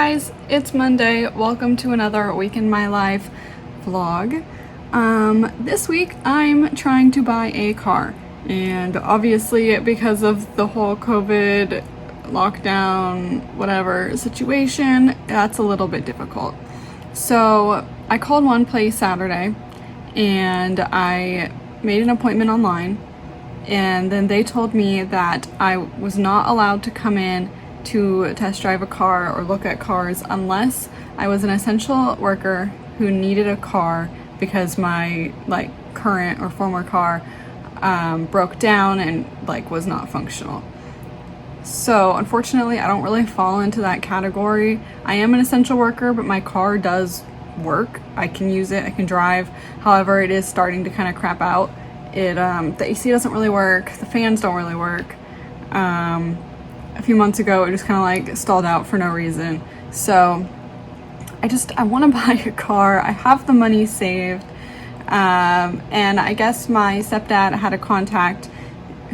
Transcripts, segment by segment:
guys, it's Monday. Welcome to another week in my life vlog. This week I'm trying to buy a car, and obviously because of the whole COVID lockdown whatever situation, that's a little bit difficult. So I called one place Saturday and I made an appointment online, and then they told me that I was not allowed to come in to test drive a car or look at cars unless I was an essential worker who needed a car because my current or former car broke down and was not functional. So unfortunately I don't really fall into that category. I am an essential worker, but my car does work. I can use it, I can drive. However, it is starting to kind of crap out. The AC doesn't really work, the fans don't really work. A few months ago it just kind of stalled out for no reason. So I want to buy a car. I have the money saved, and I guess my stepdad had a contact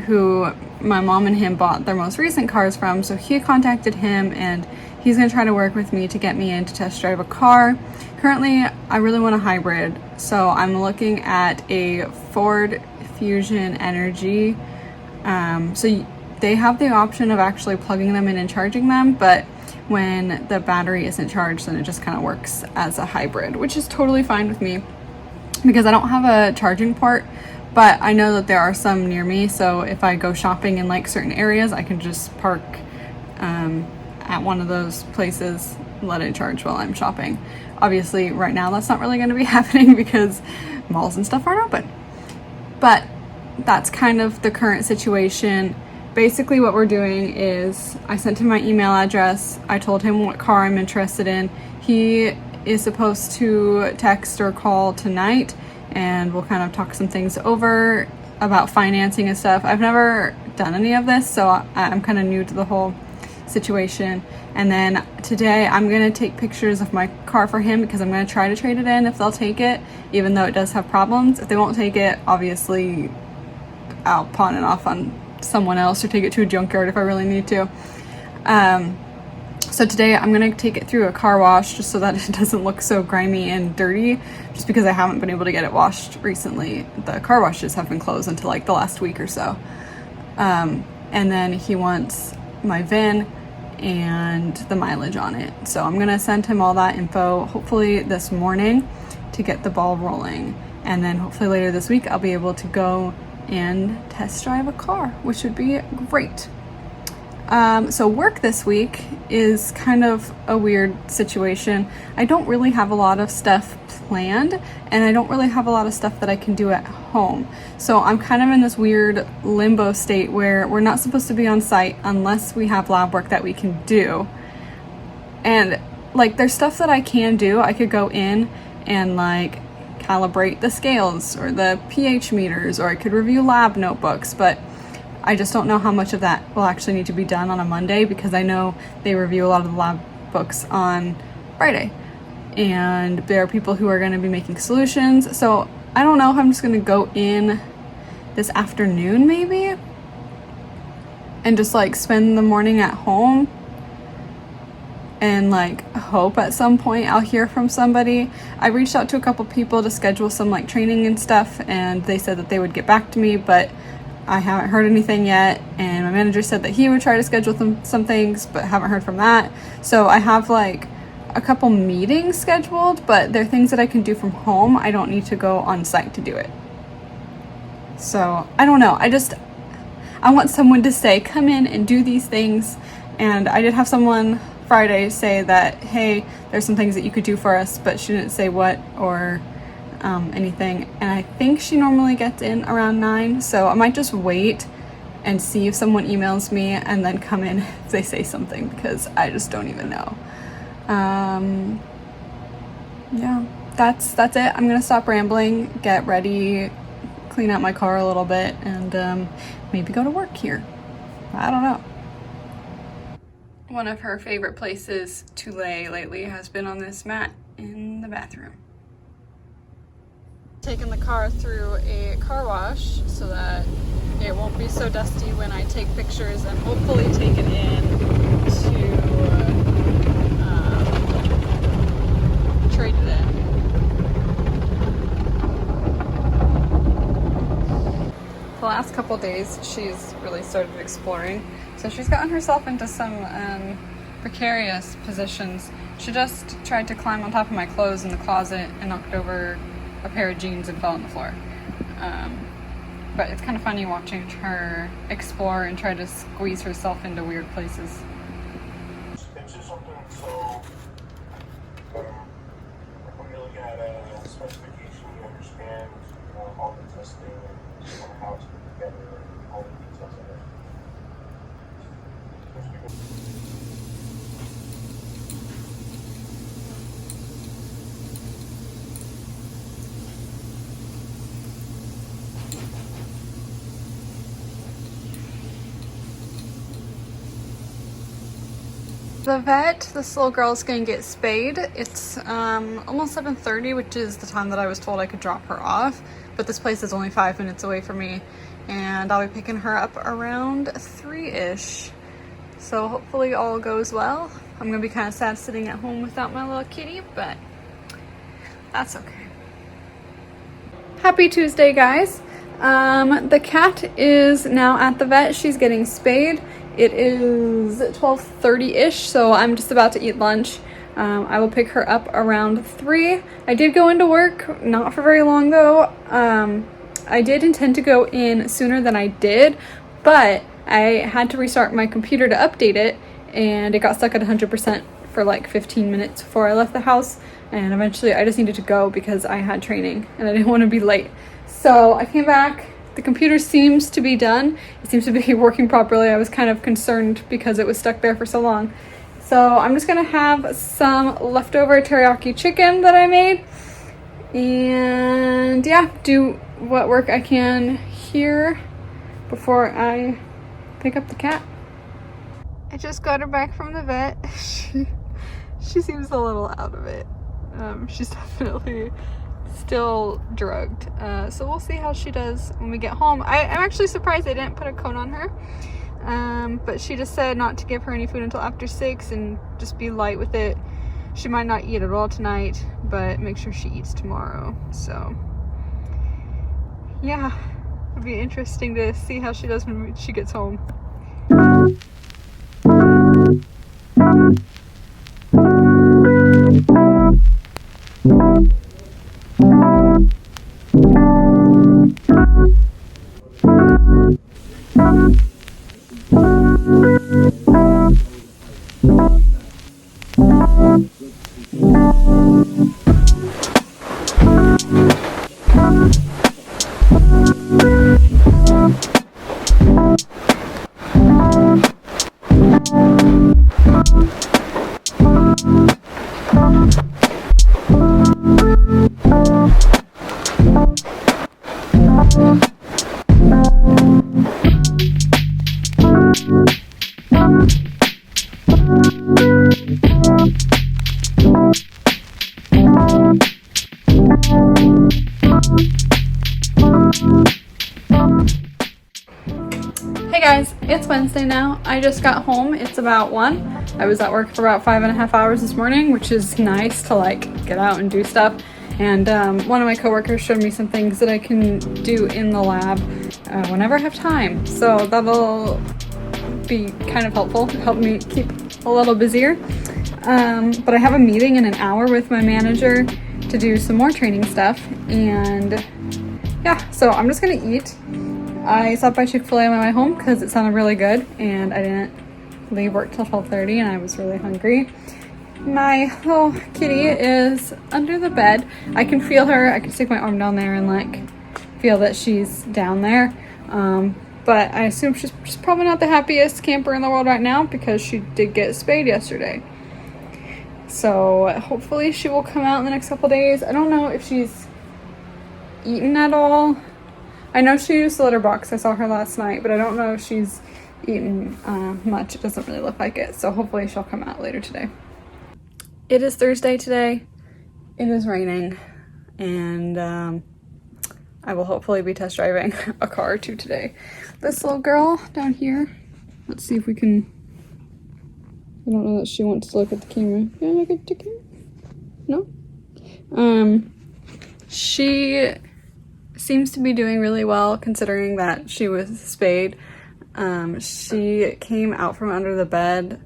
who my mom and him bought their most recent cars from, so he contacted him and he's going to try to work with me to get me in to test drive a car. Currently I really want a hybrid, so I'm looking at a Ford Fusion Energy. So they have the option of actually plugging them in and charging them, but when the battery isn't charged, then it just kind of works as a hybrid, which is totally fine with me because I don't have a charging port, but I know that there are some near me, so if I go shopping in certain areas, I can just park at one of those places, let it charge while I'm shopping. Obviously right now that's not really going to be happening because malls and stuff aren't open, but that's kind of the current situation. Basically what we're doing is I sent him my email address. I told him what car I'm interested in. He is supposed to text or call tonight, and we'll kind of talk some things over about financing and stuff. I've never done any of this, so I'm kind of new to the whole situation. And then today I'm going to take pictures of my car for him because I'm going to try to trade it in if they'll take it, even though it does have problems. If they won't take it, obviously I'll pawn it off on someone else or take it to a junkyard if I really need to. So today I'm gonna take it through a car wash just so that it doesn't look so grimy and dirty, just because I haven't been able to get it washed recently. The car washes have been closed until the last week or so. And then he wants my VIN and the mileage on it, so I'm gonna send him all that info hopefully this morning to get the ball rolling, and then hopefully later this week I'll be able to go and test drive a car, which would be great. So work this week is kind of a weird situation. I don't really have a lot of stuff planned, and I don't really have a lot of stuff that I can do at home. So I'm kind of in this weird limbo state where we're not supposed to be on site unless we have lab work that we can do. And there's stuff that I can do. I could go in and calibrate the scales or the pH meters, or I could review lab notebooks, but I just don't know how much of that will actually need to be done on a Monday, because I know they review a lot of the lab books on Friday, and there are people who are going to be making solutions. So I don't know if I'm just going to go in this afternoon maybe and just spend the morning at home and hope at some point I'll hear from somebody. I reached out to a couple people to schedule some training and stuff, and they said that they would get back to me, but I haven't heard anything yet. And my manager said that he would try to schedule some things, but haven't heard from that. So I have a couple meetings scheduled, but they're things that I can do from home. I don't need to go on site to do it. So I don't know, I want someone to say come in and do these things. And I did have someone Friday say that, hey, there's some things that you could do for us, but she didn't say what or anything. And I think she normally gets in around 9, so I might just wait and see if someone emails me and then come in if they say something, because I just don't even know. Yeah, that's it. I'm gonna stop rambling, get ready, clean out my car a little bit, and maybe go to work here. I don't know. One of her favorite places to lay lately has been on this mat in the bathroom. Taking the car through a car wash so that it won't be so dusty when I take pictures, and hopefully take it in to last couple days she's really started exploring. So she's gotten herself into some precarious positions. She just tried to climb on top of my clothes in the closet and knocked over a pair of jeans and fell on the floor. But it's kind of funny watching her explore and try to squeeze herself into weird places. It's just something so, when you're looking at a specification, you understand all the testing and how it's put together and all the details of it. The vet, this little girl's gonna get spayed. It's almost 7:30, which is the time that I was told I could drop her off, but this place is only 5 minutes away from me, and I'll be picking her up around 3-ish. So hopefully all goes well. I'm gonna be kind of sad sitting at home without my little kitty, but that's okay. Happy Tuesday, guys. The cat is now at the vet. She's getting spayed. It is 12:30-ish, so I'm just about to eat lunch. I will pick her up around 3. I did go into work, not for very long though. I did intend to go in sooner than I did, but I had to restart my computer to update it, and it got stuck at 100% for like 15 minutes before I left the house, and eventually I just needed to go because I had training and I didn't want to be late. So I came back. The computer seems to be done. It seems to be working properly. I was kind of concerned because it was stuck there for so long. So I'm just gonna have some leftover teriyaki chicken that I made, and yeah, do what work I can here before I pick up the cat. I just got her back from the vet. She seems a little out of it. She's definitely still drugged, so we'll see how she does when we get home. I'm actually surprised they didn't put a cone on her, but she just said not to give her any food until after 6 and just be light with it. She might not eat at all tonight, but make sure she eats tomorrow. So yeah, it'll be interesting to see how she does when she gets home. Hey guys, it's Wednesday now. I just got home. It's about 1. I was at work for about 5.5 hours this morning, which is nice to like get out and do stuff. And one of my coworkers showed me some things that I can do in the lab whenever I have time. So that'll be kind of helpful, help me keep a little busier. But I have a meeting in an hour with my manager to do some more training stuff. And yeah, so I'm just gonna eat. I stopped by Chick-fil-A on my way home because it sounded really good, and I didn't leave work till 12:30 and I was really hungry. My little kitty is under the bed. I can feel her. I can stick my arm down there and like feel that she's down there. But I assume she's probably not the happiest camper in the world right now because she did get spayed yesterday. So hopefully she will come out in the next couple days. I don't know if she's eaten at all. I know she used the litter box. I saw her last night, but I don't know if she's eaten much. It doesn't really look like it. So hopefully she'll come out later today. It is Thursday today. It is raining, and I will hopefully be test driving a car or two today. This little girl down here, let's see if we can, I don't know that she wants to look at the camera. Can I look at the camera? No? She seems to be doing really well considering that she was spayed. She came out from under the bed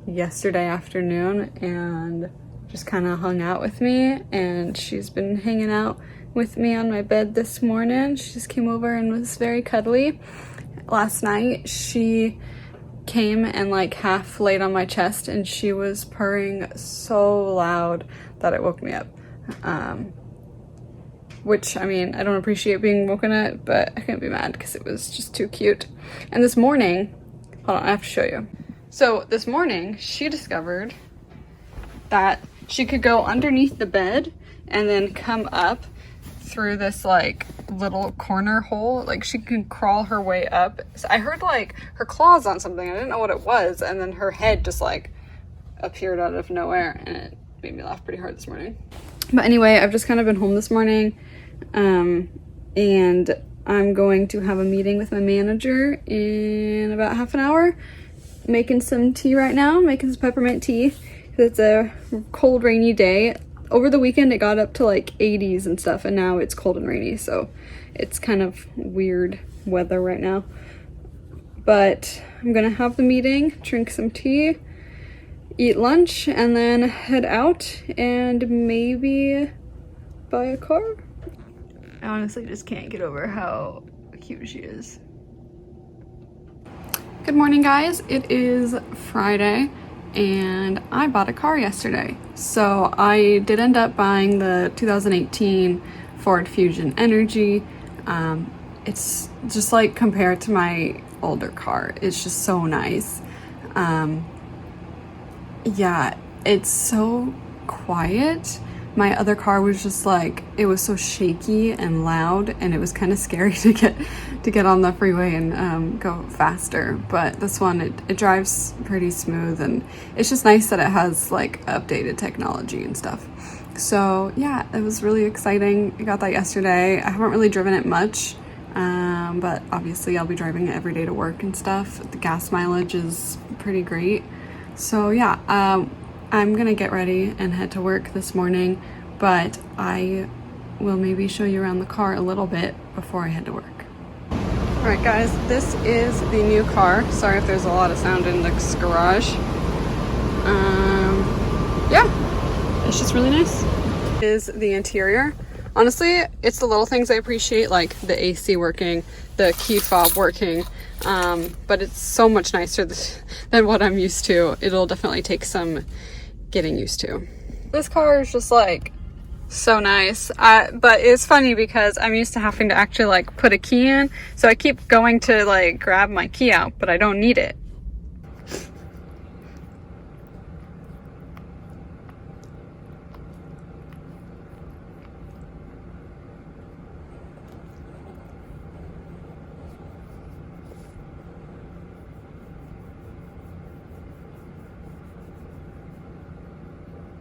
yesterday afternoon and just kind of hung out with me, and she's been hanging out with me on my bed this morning. She just came over and was very cuddly. Last night she came and like half laid on my chest, and she was purring so loud that it woke me up. Which, I mean, I don't appreciate being woken up, but I couldn't be mad because it was just too cute. And this morning, hold on, I have to show you. So this morning, she discovered that she could go underneath the bed and then come up through this like little corner hole. Like she can crawl her way up. So I heard like her claws on something. I didn't know what it was. And then her head just like appeared out of nowhere, and it made me laugh pretty hard this morning. But anyway, I've just kind of been home this morning. And I'm going to have a meeting with my manager in about half an hour. Making some tea right now, making some peppermint tea. It's a cold, rainy day. Over the weekend, it got up to like 80s and stuff, and now it's cold and rainy, so it's kind of weird weather right now. But I'm gonna have the meeting, drink some tea, eat lunch, and then head out and maybe buy a car. I honestly just can't get over how cute she is. Good morning, guys. It is Friday and I bought a car yesterday. So I did end up buying the 2018 Ford Fusion Energy. It's just like compared to my older car, it's just so nice. Yeah, it's so quiet. My other car was just like, it was so shaky and loud, and it was kind of scary to get on the freeway and go faster. But this one, it drives pretty smooth, and it's just nice that it has like updated technology and stuff. So yeah, it was really exciting. I got that yesterday. I haven't really driven it much, but obviously I'll be driving it every day to work and stuff. The gas mileage is pretty great. So yeah, I'm gonna get ready and head to work this morning, but I will maybe show you around the car a little bit before I head to work. All right, guys, this is the new car. Sorry if there's a lot of sound in this garage. Yeah, it's just really nice. This is the interior. Honestly, it's the little things I appreciate, like the AC working, the key fob working, but it's so much nicer than what I'm used to. It'll definitely take some getting used to. This car is just like so nice, but it's funny because I'm used to having to actually like put a key in, so I keep going to like grab my key out, but I don't need it.